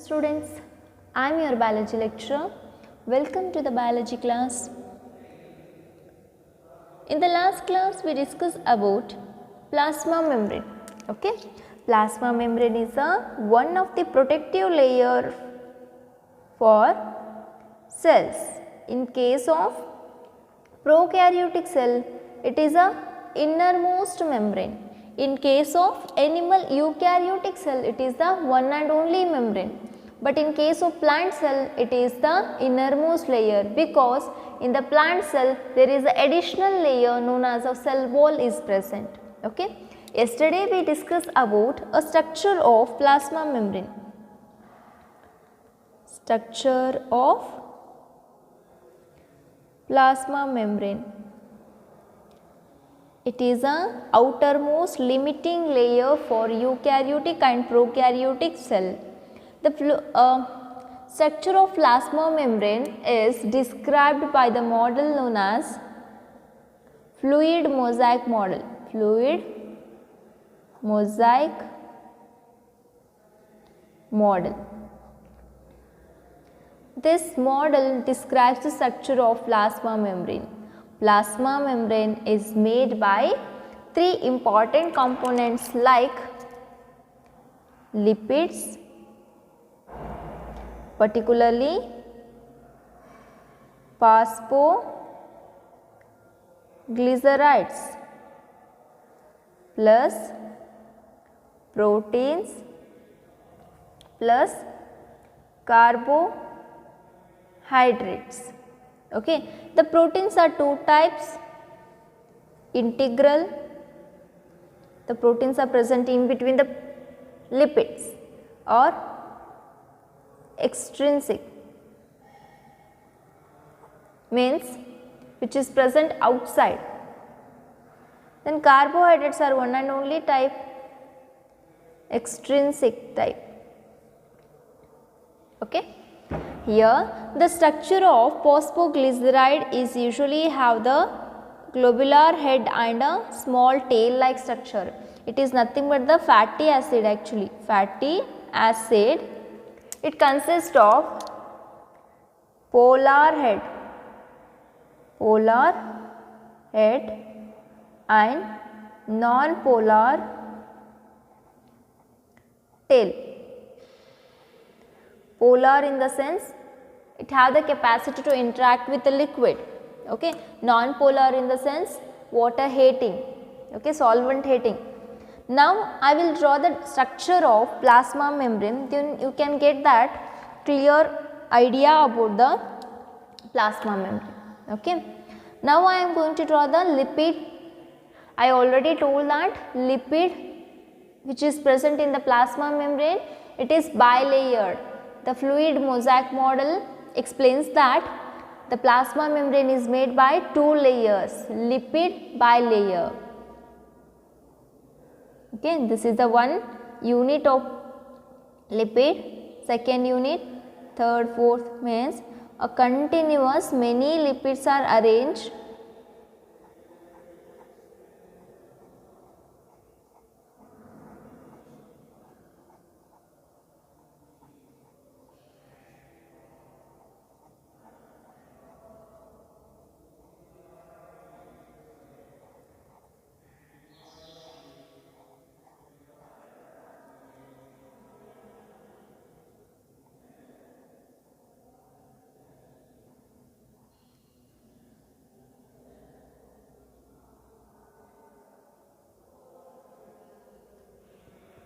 Students, I am your biology lecturer. Welcome to the biology class. In the last class, we discussed about plasma membrane. Okay, plasma membrane is one of the protective layer for cells. In case of prokaryotic cell, it is a innermost membrane. In case of animal eukaryotic cell, it is the one and only membrane. But in case of plant cell, it is the innermost layer, because in the plant cell there is an additional layer known as a cell wall is present. Okay. Yesterday we discussed about a structure of plasma membrane. Structure of plasma membrane. It is a outermost limiting layer for eukaryotic and prokaryotic cell. The structure of plasma membrane is described by the model known as fluid mosaic model. Fluid mosaic model. This model describes the structure of plasma membrane. Plasma membrane is made by three important components like lipids, particularly phosphoglycerides, plus proteins, plus carbohydrates. Okay. The proteins are two types: integral, the proteins are present in between the lipids, or extrinsic, means which is present outside. Then carbohydrates are one and only type, extrinsic type. Okay. Here the structure of phosphoglyceride is usually have the globular head and a small tail like structure. It is nothing but the fatty acid actually, fatty acid. It consists of polar head and non-polar tail. Polar in the sense it have the capacity to interact with the liquid. Okay. Non-polar in the sense water hating, okay, solvent hating. Now I will draw the structure of plasma membrane, then you can get that clear idea about the plasma membrane. Okay. Now I am going to draw the lipid. I already told that lipid which is present in the plasma membrane, it is bilayered. The fluid mosaic model explains that the plasma membrane is made by two layers, lipid bilayer. Okay, this is the one unit of lipid, second unit, third, fourth, means a continuous many lipids are arranged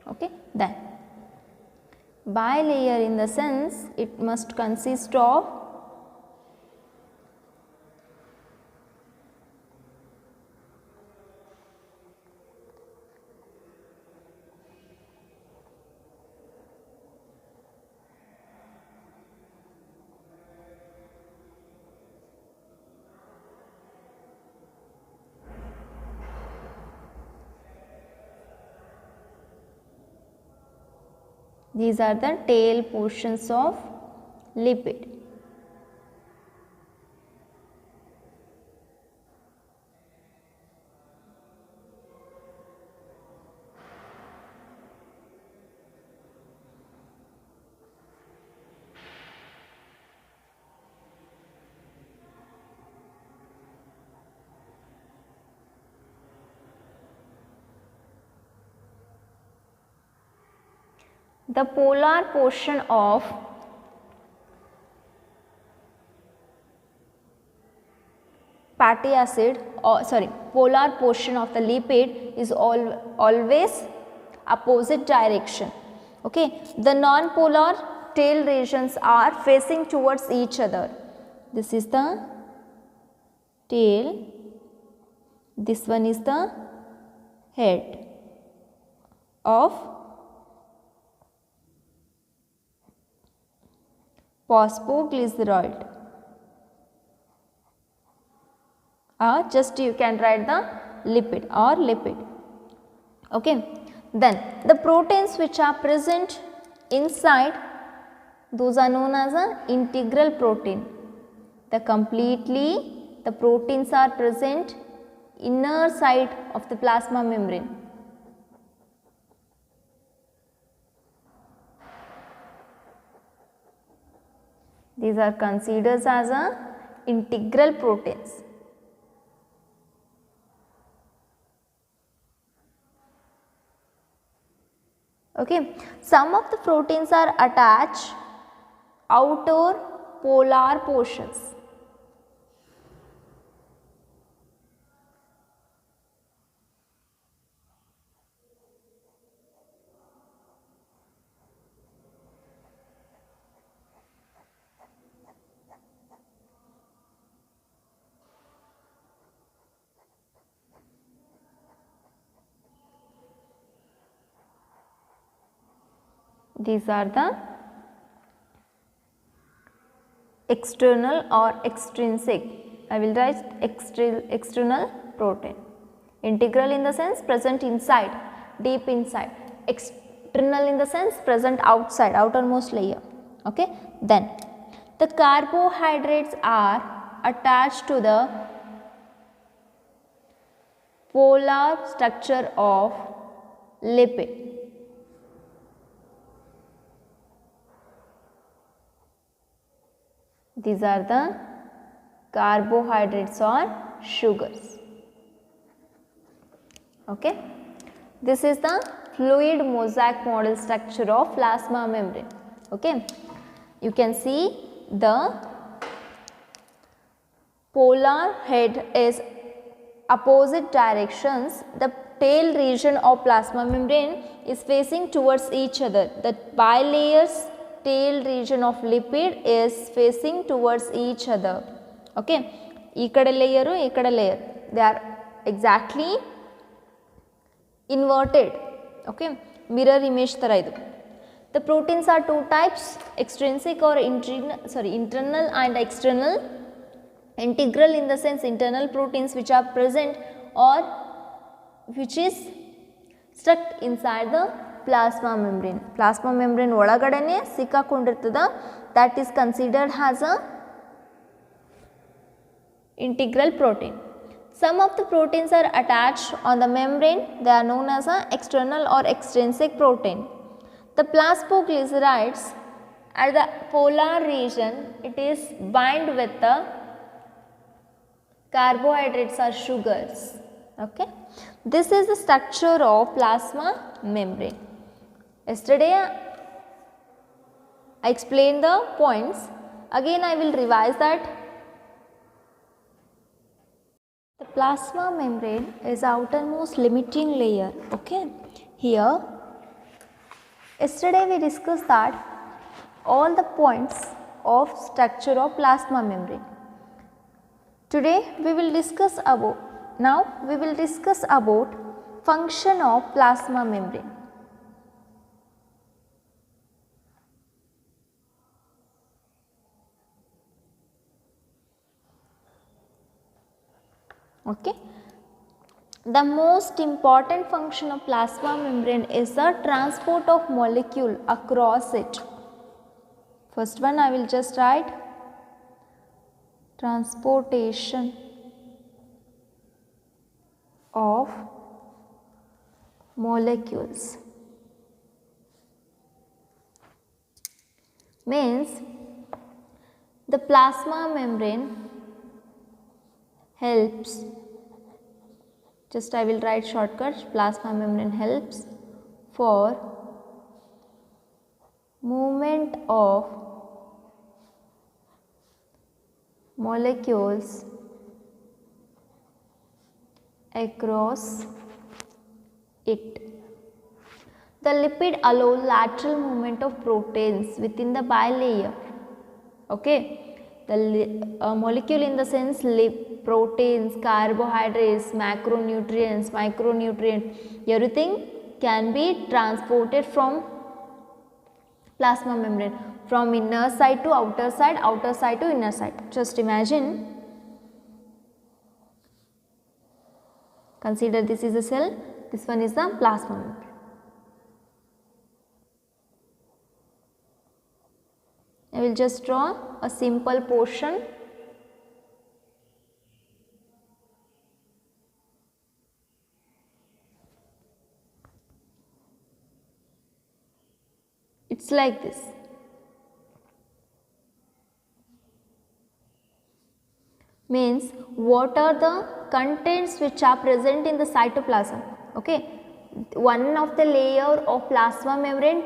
okay. Then bilayer in the sense it must consist of these are the tail portions of lipid. the polar portion of fatty acid, or polar portion of the lipid is always opposite direction. Okay, the non-polar tail regions are facing towards each other. This is the tail, this one is the head of phosphoglycerol. Just you can write the lipid or lipid. Okay. Then the proteins which are present inside, those are known as a integral protein. The proteins are present inner side of the plasma membrane. These are considered as a integral proteins. Okay. Some of the proteins are attached outer polar portions. These are the external or extrinsic. I will write external protein. Integral in the sense present inside, deep inside. External in the sense present outside, outermost layer. Okay. Then the carbohydrates are attached to the polar structure of lipid. These are the carbohydrates or sugars. Okay. This is the fluid mosaic model structure of plasma membrane. Okay. You can see the polar head is opposite directions. The tail region of plasma membrane is facing towards each other. The bilayers tail region of lipid is facing towards each other. Okay. Ikkada layer, they are exactly inverted. Okay. Mirror image tara idu. The proteins are two types, extrinsic or internal and external. Integral in the sense internal proteins which are present or which is stuck inside the plasma membrane. Plasma membrane ಒಳಗಡೆನೆ ಸಿಕ್ಕಾಕೊಂಡಿರ್ತದ, that is considered as a integral protein. Some of the proteins are attached on the membrane, they are known as a external or extrinsic protein. The phosphoglycerides at the polar region, it is bind with the carbohydrates or sugars. Okay. This is the structure of plasma membrane. Yesterday I explained the points, again I will revise that. The plasma membrane is outermost limiting layer. Okay. Here yesterday we discussed that all the points of structure of plasma membrane. Today we will discuss about function of plasma membrane. Okay. The most important function of plasma membrane is the transport of molecule across it. First one I will just write transportation of molecules. Means the plasma membrane helps, just I will write shortcut, plasma membrane helps for movement of molecules across it. The lipid allow lateral movement of proteins within the bilayer. Okay, the molecule in the sense proteins, carbohydrates, micronutrients, everything can be transported from plasma membrane, from inner side to outer side to inner side. Just imagine, consider this is a cell, this one is the plasma membrane. I will just draw a simple portion. It's like this. Means what are the contents which are present in the cytoplasm. Okay, one of the layer of plasma membrane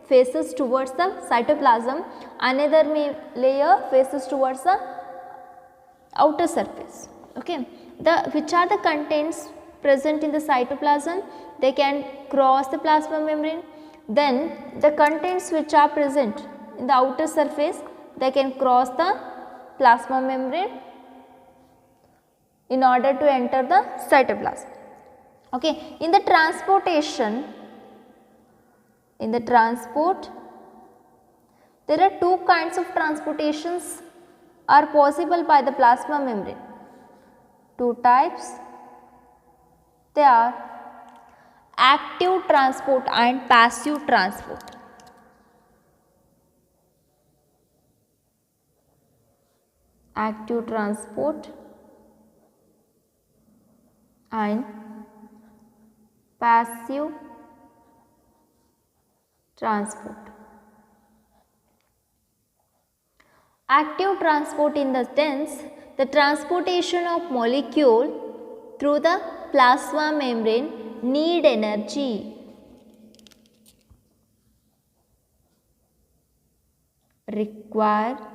faces towards the cytoplasm, another layer faces towards the outer surface. Okay, which are the contents present in the cytoplasm? They can cross the plasma membrane. Then the contents which are present in the outer surface, they can cross the plasma membrane in order to enter the cytoplasm. Okay, in the transport, there are two kinds of transportations are possible by the plasma membrane. Two types, they are active transport and passive transport. Active transport and passive transport. Active transport in the sense the transportation of molecule through the plasma membrane need energy. Requirement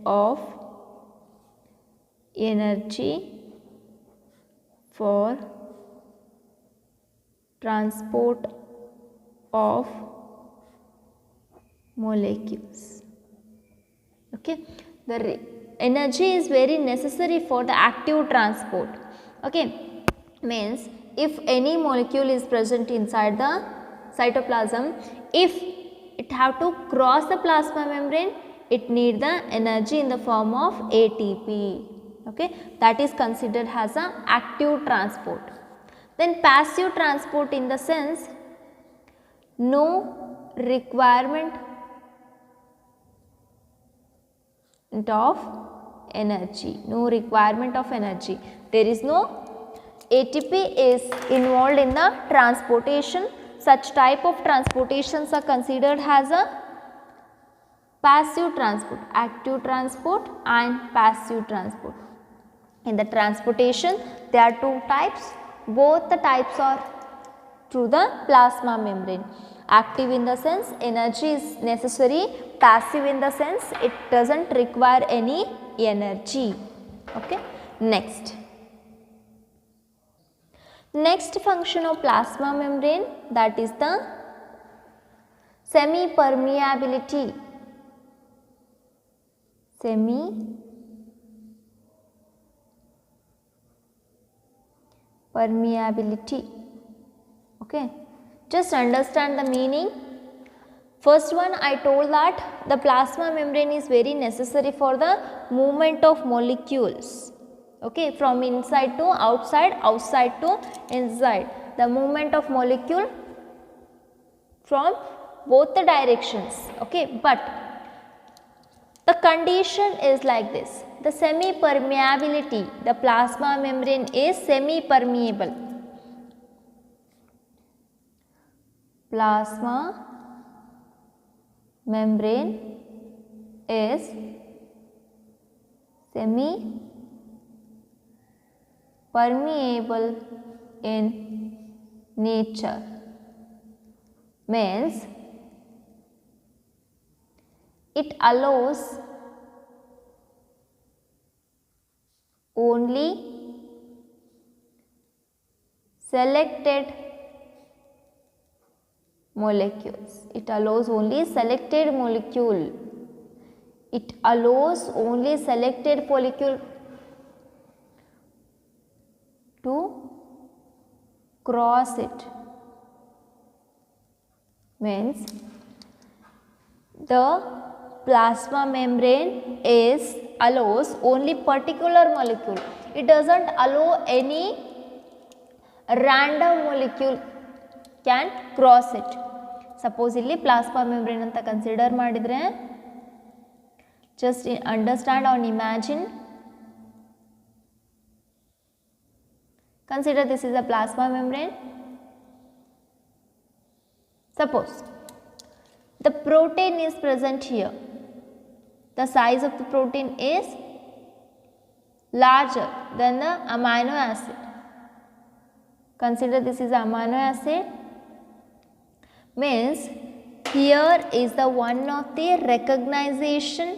of energy for transport of molecules. Okay, the energy is very necessary for the active transport. Okay, means if any molecule is present inside the cytoplasm, if it have to cross the plasma membrane, it need the energy in the form of ATP. Okay, that is considered as an active transport. Then passive transport in the sense no requirement of energy, there is no ATP is involved in the transportation. Such type of transportations are considered as a passive transport, active transport and passive transport. In the transportation, there are two types, both the types are through the plasma membrane. Active in the sense energy is necessary, passive in the sense it does not require any energy. Okay. Next function of plasma membrane, that is the semi-permeability. Okay, just understand the meaning. First one, I told that the plasma membrane is very necessary for the movement of molecules. Okay, from inside to outside, outside to inside, the movement of molecule from both the directions. Okay, but the condition is like this, the semi-permeability, the plasma membrane is semi-permeable. Plasma membrane is semi-permeable in nature. Means it allows only selected molecules. It allows only selected molecule. It allows only selected molecule to cross it. Means the plasma membrane allows only particular molecule. It doesn't allow any random molecule can cross it. Suppose illi plasma membrane anta consider madidre, just understand or imagine. Consider this is a plasma membrane. Suppose the protein is present here. The size of the protein is larger than the amino acid. Consider this is amino acid. Means here is the one of the recognition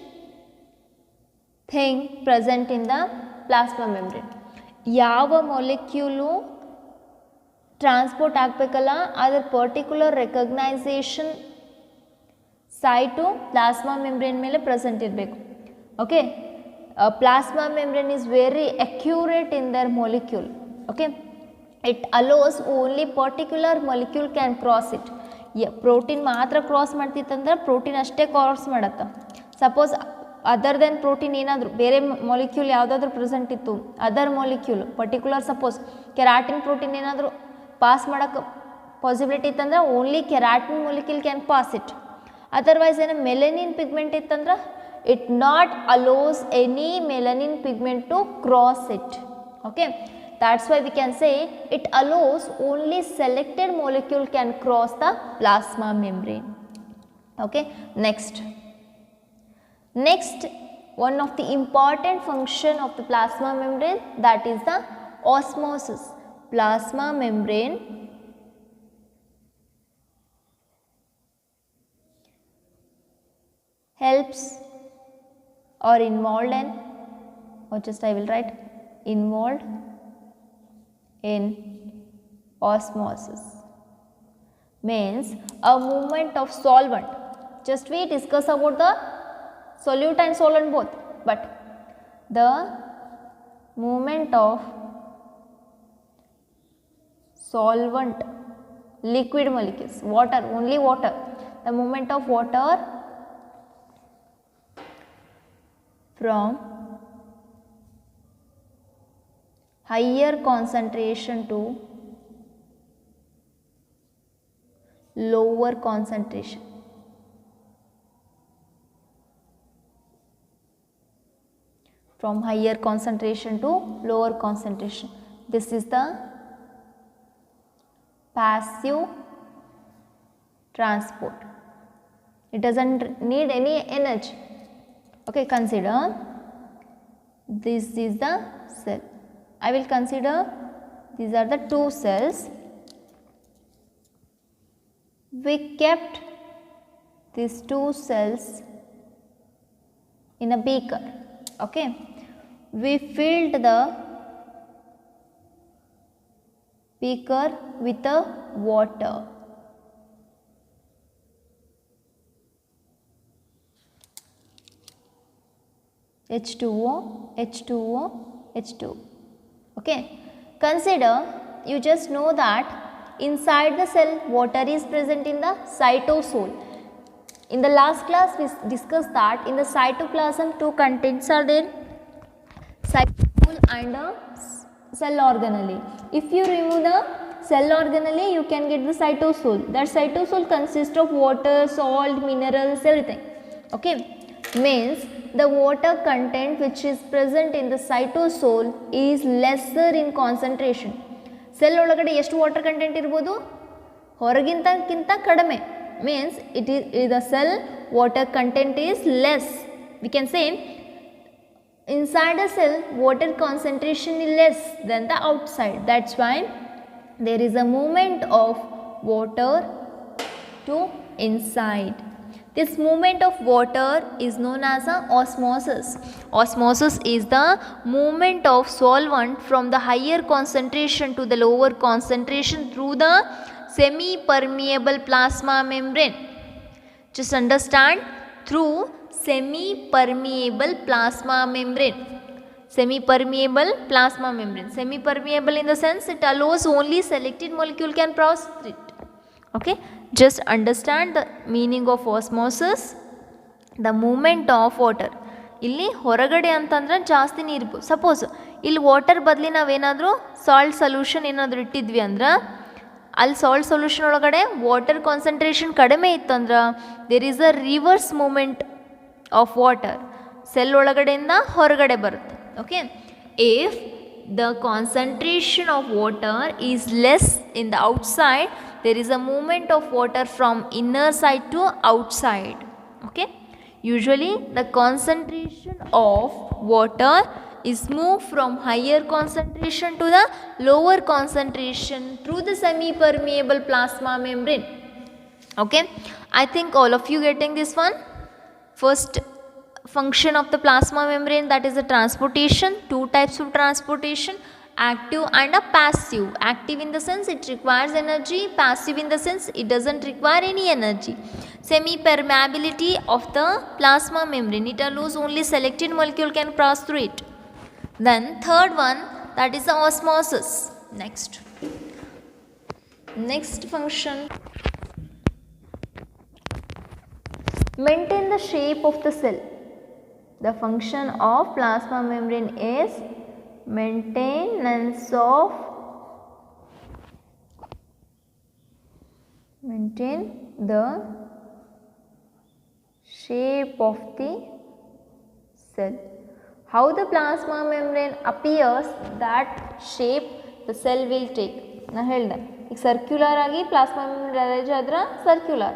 thing present in the plasma membrane. ಯಾವ ಮೊಲಿಕ್ಯೂಲು transport ಆಗಬೇಕಲ್ಲ ಅದರ particular recognisation site plasma membrane ಮೇಲೆ present ಇರಬೇಕು. Okay, plasma membrane is very accurate in their molecule. Okay, it allows only particular molecule can cross it. Protein ಮಾತ್ರ cross ಮಾಡ್ತಿತ್ತಂದ್ರೆ protein ಅಷ್ಟೇ cross ಮಾಡತ್ತೆ. Suppose other then protein ಏನಾದರೂ ಬೇರೆ molecule ಯಾವುದಾದ್ರೂ present ಇತ್ತು, other molecule particular suppose keratin protein ಏನಾದರೂ pass ಮಾಡೋಕ್ಕೆ possibility ಇತ್ತಂದ್ರೆ only keratin molecule can pass it. Otherwise ಏನೋ ಮೆಲನಿನ್ ಪಿಗ್ಮೆಂಟ್ ಇತ್ತಂದ್ರೆ it not allows any melanin pigment to cross it. Okay, that's why we can say it allows only selected molecule can cross the plasma membrane. Okay, next one of the important function of the plasma membrane, that is the osmosis. Plasma membrane helps or involved in, or just I will write involved in osmosis. Means a movement of solvent. Just we discuss about the solute and solvent both, but the movement of solvent, liquid molecules, water, only water, the movement of water from higher concentration to lower concentration. From higher concentration to lower concentration. This is the passive transport. It doesn't need any energy. Okay, consider this is the cell. I will consider these are the two cells. We kept these two cells in a beaker. Okay, we filled the beaker with the water. H2O, H2O, H2O. Okay, consider, you just know that inside the cell water is present in the cytosol. In the last class we discussed that in the cytoplasm two contents are there, cytosol and cell organelle. If you remove the cell organelle you can get the cytosol. That cytosol consists of water, salt, minerals, everything. Okay, means the water content which is present in the cytosol is lesser in concentration. Cell ಒಳಗಡೆ ಎಷ್ಟು water content ಇರಬಹುದು, ಹೊರಗಿಂತಕ್ಕಿಂತ ಕಡಿಮೆ. Means it is the cell water content is less. We can say inside a cell water concentration is less than the outside. That's why there is a movement of water to inside. This movement of water is known as a osmosis. Osmosis is the movement of solvent from the higher concentration to the lower concentration through the semi-permeable plasma membrane. Just understand, through semi-permeable plasma membrane. Semi-permeable plasma membrane. Semi-permeable in the sense it allows only selected molecule can pass through it. Okay, just understand the meaning of osmosis, the movement of water. ಇಲ್ಲಿ ಹೊರಗಡೆ ಅಂತಂದ್ರೆ ಜಾಸ್ತಿ ನೀರು, suppose ಇಲ್ಲಿ water ಬದಲಿ ನಾವೇನಾದರೂ salt solution ಏನಾದರೂ ಇಟ್ಟಿದ್ವಿ ಅಂದ್ರೆ ಅಲ್ಲಿ ಸಾಲ್ಟ್ ಸೊಲ್ಯೂಷನ್ ಒಳಗಡೆ ವಾಟರ್ ಕಾನ್ಸಂಟ್ರೇಷನ್ ಕಡಿಮೆ ಇತ್ತಂದ್ರೆ there is a reverse movement of water, cell ಒಳಗಡೆಯಿಂದ ಹೊರಗಡೆ ಬರುತ್ತೆ. Okay, if the concentration of water is less in the outside, there is a movement of water from inner side to outside. Okay, usually the concentration of water is moved from higher concentration to the lower concentration through the semi permeable plasma membrane. Okay, I think all of you getting this one. First function of the plasma membrane, that is the transportation. Two types of transportation, active and a passive. Active in the sense it requires energy, passive in the sense it doesn't require any energy. Semi permeability of the plasma membrane, it allows only selected molecule can pass through it. Then third one, that is the osmosis. Next function, maintain the shape of the cell. The function of plasma membrane is maintain the shape of the cell. How the plasma membrane appears, that shape the cell will take. Na helda ಈಗ circular ಆಗಿ plasma membrane arrange ಆದ್ರೆ circular,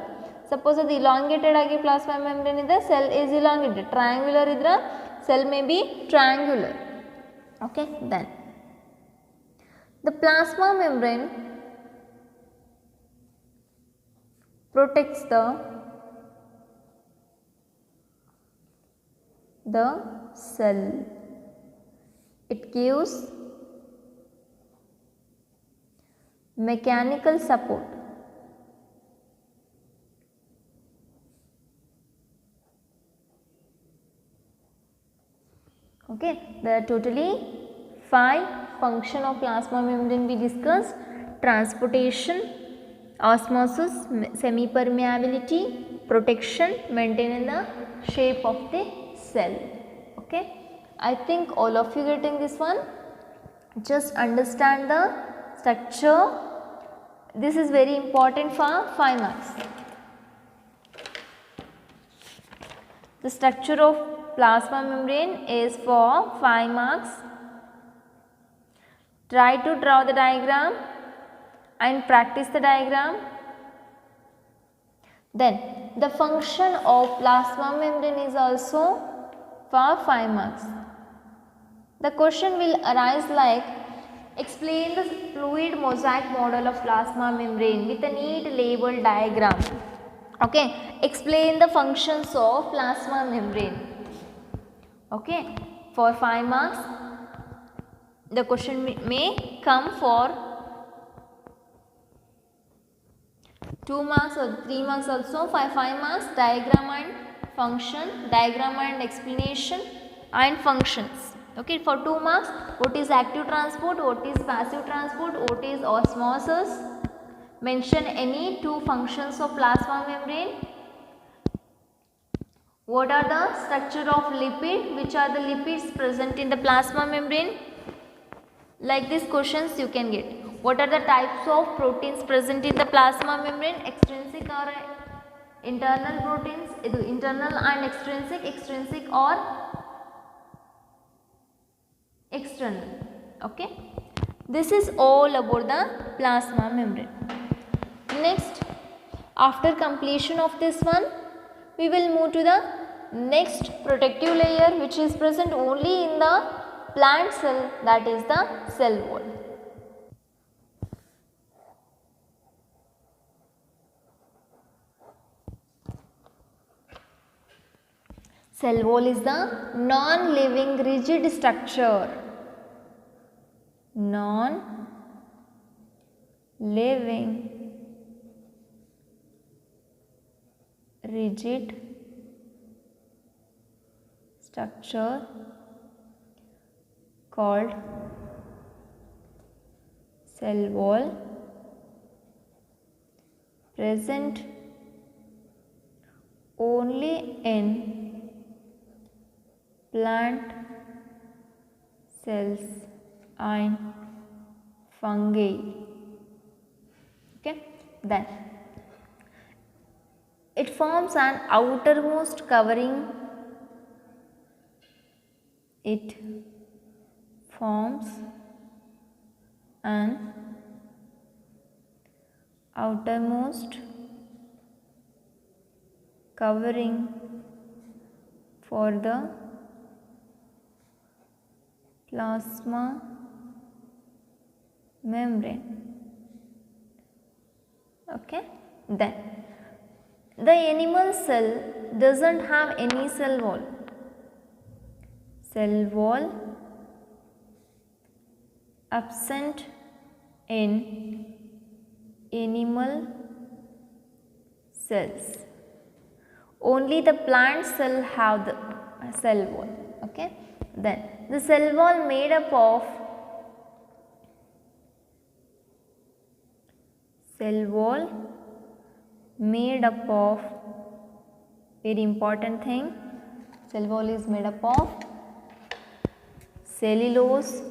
suppose ಅದು elongated ಆಗಿ plasma membrane ಇದೆ, cell is elongated. Triangular ಇದ್ರೆ cell may be triangular. Okay, then the plasma membrane protects the cell. It gives mechanical support. Okay, there are totally 5 function of plasma membrane we discussed: transportation, osmosis, semi-permeability, protection, maintaining the shape of the cell. Okay, I think all of you getting this one. Just understand the structure. This is very important for 5 marks. The structure of plasma membrane is for 5 marks. Try to draw the diagram and practice the diagram. Then the function of plasma membrane is also for 5 marks. The question will arise like, explain the fluid mosaic model of plasma membrane with a neat labeled diagram. Okay, explain the functions of plasma membrane. Okay, for 5 marks the question may come for 2 marks or 3 marks also. 5 marks, diagram and function, diagram and explanation and functions. Okay, for 2 marks, what is active transport, what is passive transport, what is osmosis, mention any 2 functions of plasma membrane, what are the structure of lipid, which are the lipids present in the plasma membrane. Like these questions you can get. What are the types of proteins present in the plasma membrane, extrinsic or internal proteins, internal and extrinsic or external. Okay, this is all about the plasma membrane. Next, after completion of this one, we will move to the next protective layer, which is present only in the plant cell, that is the cell wall. Cell wall is the non-living rigid structure. Non-living rigid structure called cell wall, present only in plant cells and fungi. Okay, then it forms an outermost covering. It forms an outermost covering for the plasma membrane. Okay, then the animal cell doesn't have any cell wall. Cell wall absent in animal cells. Only the plant cell have the cell wall. Okay, then the cell wall made up of very important thing, cell wall is made up of cellulose,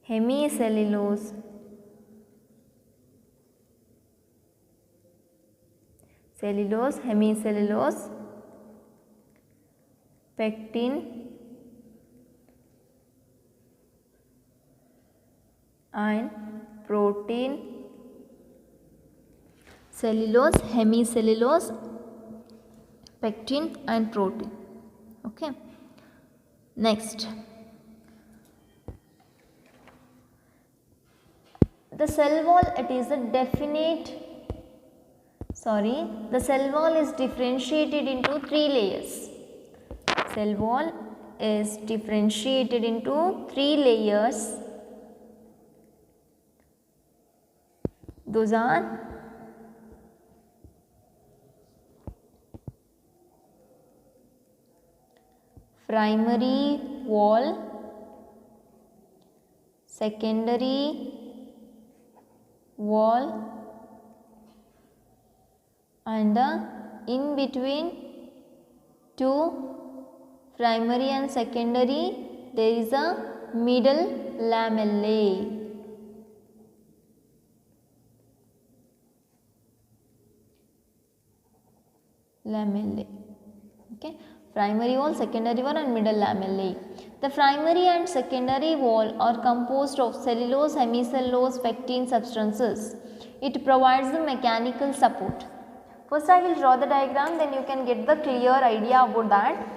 hemicellulose, hemicellulose, pectin and protein. Cellulose, hemicellulose, pectin and protein. Okay, next the cell wall, it is a the cell wall is differentiated into 3 layers. Cell wall is differentiated into 3 layers. Those are primary wall, secondary wall, and the in between two primary and secondary there is a middle lamellae. Okay, primary wall, secondary wall and middle lamellae. The primary and secondary wall are composed of cellulose, hemicellulose, pectin substances. It provides the mechanical support. First I will draw the diagram, then you can get the clear idea about that.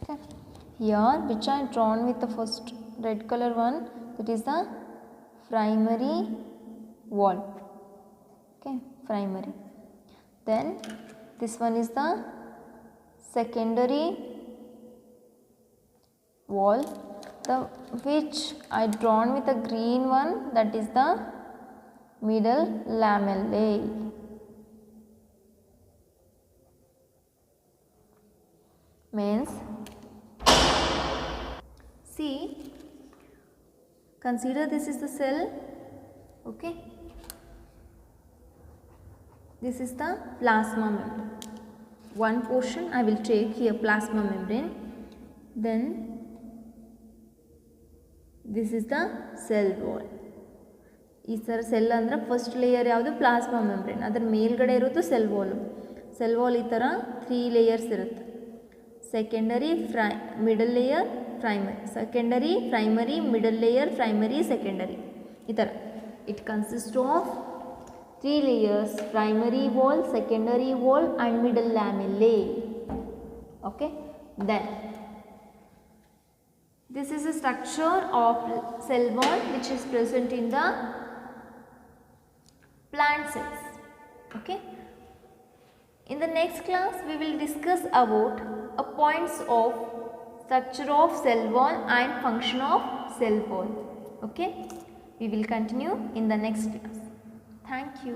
Okay. Here which I drawn with the first red color one, that is the primary wall. Okay, primary. Then this one is the secondary wall, the which I drawn with a green one, that is the middle lamellae. Means, see, Consider this is the cell, okay. This is the plasma membrane. One portion I will take here, plasma membrane. Then this is the cell wall. ಈ ಥರ cell ಅಂದರೆ first layer ಯಾವುದು plasma membrane, ಅದರ ಮೇಲ್ಗಡೆ ಇರೋದು cell Vaalu. Cell wall ಈ ಥರ 3 layers ಇರುತ್ತೆ. Secondary, middle layer, primary. Secondary, primary, middle layer, primary, secondary, ಈ ಥರ. It consist of 3 layers: primary wall, secondary wall and middle lamellae. Okay, then this is a structure of cell wall which is present in the plant cells. Okay, in the next class we will discuss about points of structure of cell wall and function of cell wall. Okay, we will continue in the next class. Thank you.